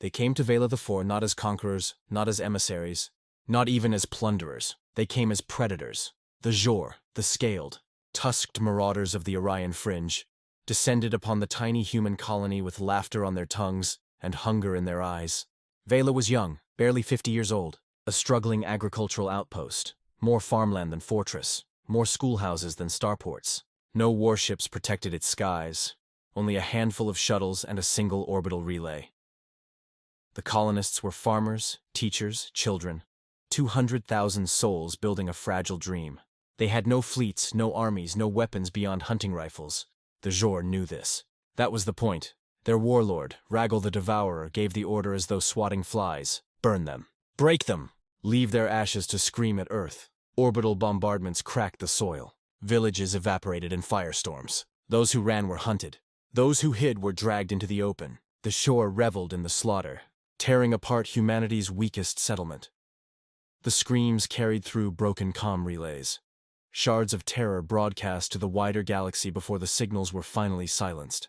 They came to Vela IV not as conquerors, not as emissaries, not even as plunderers. They came as predators. The Zhor, the scaled, tusked marauders of the Orion Fringe, descended upon the tiny human colony with laughter on their tongues and hunger in their eyes. Vela was young, barely 50 years old, a struggling agricultural outpost, more farmland than fortress, more schoolhouses than starports. No warships protected its skies, only a handful of shuttles and a single orbital relay. The colonists were farmers, teachers, children, 200,000 souls building a fragile dream. They had no fleets, no armies, no weapons beyond hunting rifles. The Zhor knew this. That was the point. Their warlord, Ragel the Devourer, gave the order as though swatting flies. Burn them. Break them. Leave their ashes to scream at Earth. Orbital bombardments cracked the soil. Villages evaporated in firestorms. Those who ran were hunted. Those who hid were dragged into the open. The shore reveled in the slaughter, tearing apart humanity's weakest settlement. The screams carried through broken comm relays. Shards of terror broadcast to the wider galaxy before the signals were finally silenced.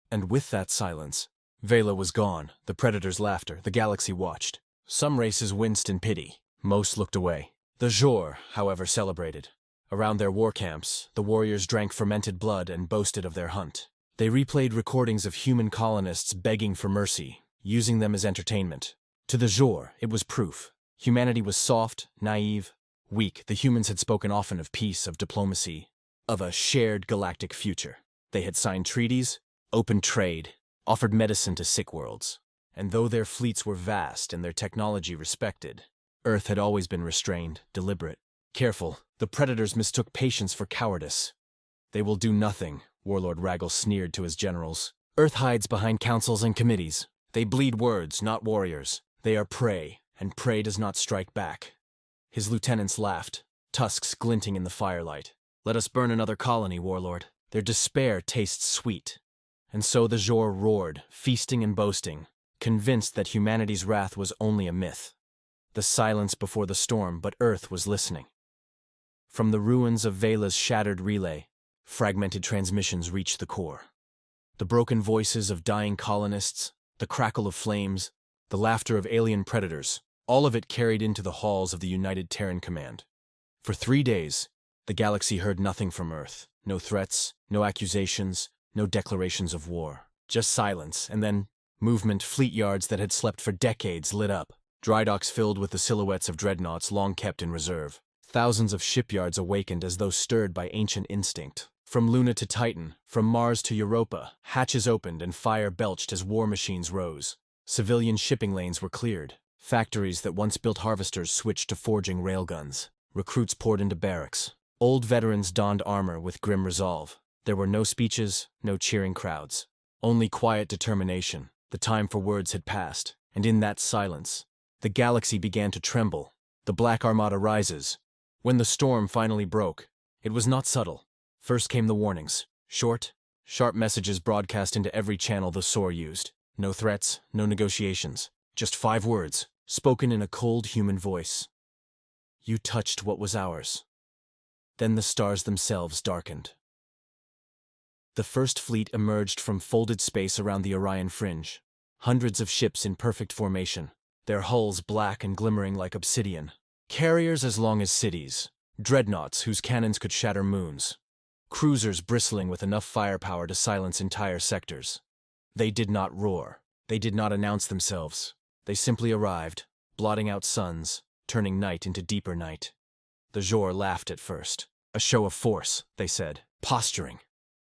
And with that silence, Vela was gone, the Predator's laughter, the galaxy watched. Some races winced in pity. Most looked away. The Zhor, however, celebrated. Around their war camps, the warriors drank fermented blood and boasted of their hunt. They replayed recordings of human colonists begging for mercy, using them as entertainment. To the Zhor, it was proof. Humanity was soft, naive, weak. The humans had spoken often of peace, of diplomacy, of a shared galactic future. They had signed treaties, opened trade, offered medicine to sick worlds. And though their fleets were vast and their technology respected, Earth had always been restrained, deliberate. Careful, the Predators mistook patience for cowardice. They will do nothing, Warlord Ragel sneered to his generals. Earth hides behind councils and committees. They bleed words, not warriors. They are prey, and prey does not strike back. His lieutenants laughed, tusks glinting in the firelight. Let us burn another colony, Warlord. Their despair tastes sweet. And so the Zhor roared, feasting and boasting, convinced that humanity's wrath was only a myth. The silence before the storm, but Earth was listening. From the ruins of Vela's shattered relay, fragmented transmissions reached the core. The broken voices of dying colonists, the crackle of flames, the laughter of alien predators, all of it carried into the halls of the United Terran Command. For 3 days, the galaxy heard nothing from Earth. No threats, no accusations, no declarations of war. Just silence, and then movement. Fleet yards that had slept for decades lit up. Dry docks filled with the silhouettes of dreadnoughts long kept in reserve. Thousands of shipyards awakened as though stirred by ancient instinct. From Luna to Titan, from Mars to Europa, hatches opened and fire belched as war machines rose. Civilian shipping lanes were cleared. Factories that once built harvesters switched to forging railguns. Recruits poured into barracks. Old veterans donned armor with grim resolve. There were no speeches, no cheering crowds. Only quiet determination. The time for words had passed, and in that silence, the galaxy began to tremble. The Black Armada rises. When the storm finally broke, it was not subtle. First came the warnings. Short, sharp messages broadcast into every channel the SOAR used. No threats, no negotiations. Just 5 words, spoken in a cold human voice. You touched what was ours. Then the stars themselves darkened. The first fleet emerged from folded space around the Orion Fringe. Hundreds of ships in perfect formation, their hulls black and glimmering like obsidian. Carriers as long as cities. Dreadnoughts whose cannons could shatter moons. Cruisers bristling with enough firepower to silence entire sectors. They did not roar. They did not announce themselves. They simply arrived, blotting out suns, turning night into deeper night. The Zhor laughed at first. A show of force, they said. Posturing.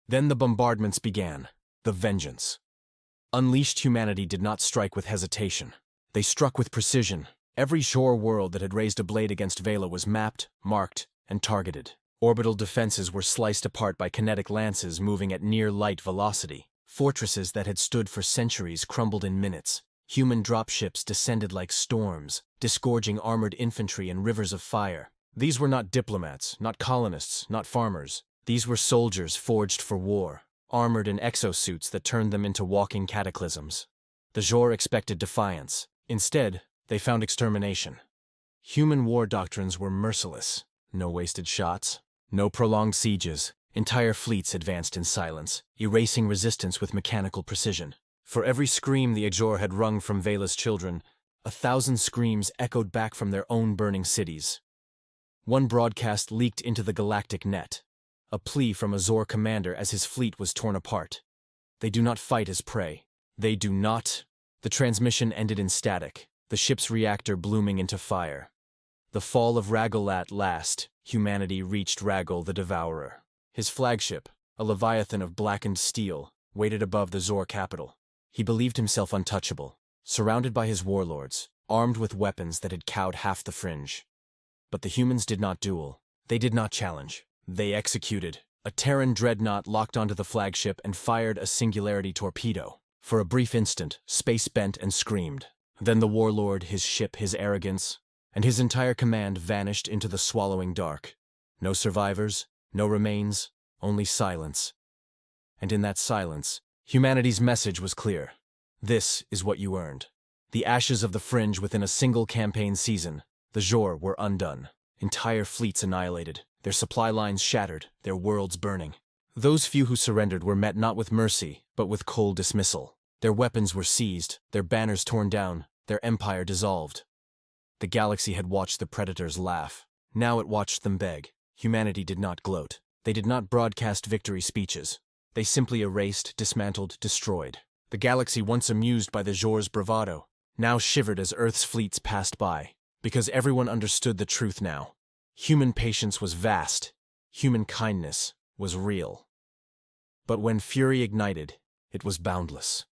Then the bombardments began. The vengeance. Unleashed humanity did not strike with hesitation. They struck with precision. Every shore world that had raised a blade against Vela was mapped, marked, and targeted. Orbital defenses were sliced apart by kinetic lances moving at near-light velocity. Fortresses that had stood for centuries crumbled in minutes. Human dropships descended like storms, disgorging armored infantry in rivers of fire. These were not diplomats, not colonists, not farmers. These were soldiers forged for war, armored in exosuits that turned them into walking cataclysms. The Zhor expected defiance. Instead, they found extermination. Human war doctrines were merciless. No wasted shots, no prolonged sieges. Entire fleets advanced in silence, erasing resistance with mechanical precision. For every scream the Ajor had wrung from Vela's children, 1,000 screams echoed back from their own burning cities. One broadcast leaked into the galactic net, a plea from Azor commander as his fleet was torn apart. They do not fight as prey. They do not. The transmission ended in static, the ship's reactor blooming into fire. The fall of Ragul at last, humanity reached Ragul the Devourer. His flagship, a leviathan of blackened steel, waited above the Zor capital. He believed himself untouchable, surrounded by his warlords, armed with weapons that had cowed half the Fringe. But the humans did not duel. They did not challenge. They executed. A Terran dreadnought locked onto the flagship and fired a singularity torpedo. For a brief instant, space bent and screamed. Then the warlord, his ship, his arrogance, and his entire command vanished into the swallowing dark. No survivors, no remains, only silence. And in that silence, humanity's message was clear. This is what you earned. The ashes of the Fringe within a single campaign season. The Jor were undone. Entire fleets annihilated, their supply lines shattered, their worlds burning. Those few who surrendered were met not with mercy, but with cold dismissal. Their weapons were seized, their banners torn down, their empire dissolved. The galaxy had watched the predators laugh. Now it watched them beg. Humanity did not gloat. They did not broadcast victory speeches. They simply erased, dismantled, destroyed. The galaxy, once amused by the Jor's bravado, now shivered as Earth's fleets passed by. Because everyone understood the truth now. Human patience was vast. Human kindness was real. But when fury ignited, it was boundless.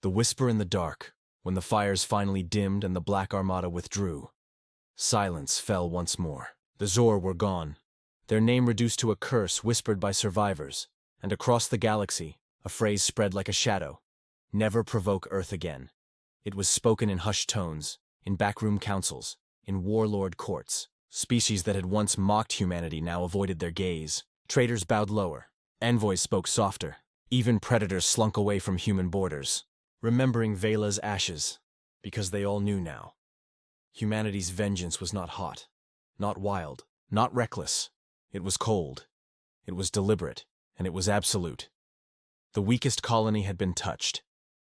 The whisper in the dark, when the fires finally dimmed and the Black Armada withdrew, silence fell once more. The Zor were gone, their name reduced to a curse whispered by survivors, and across the galaxy, a phrase spread like a shadow: never provoke Earth again. It was spoken in hushed tones, in backroom councils, in warlord courts. Species that had once mocked humanity now avoided their gaze. Traitors bowed lower. Envoys spoke softer. Even predators slunk away from human borders, remembering Vela's ashes, because they all knew now. Humanity's vengeance was not hot, not wild, not reckless. It was cold. It was deliberate, and it was absolute. The weakest colony had been touched.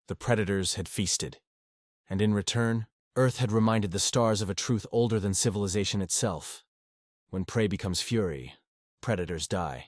The predators had feasted. And in return, Earth had reminded the stars of a truth older than civilization itself. When prey becomes fury, predators die.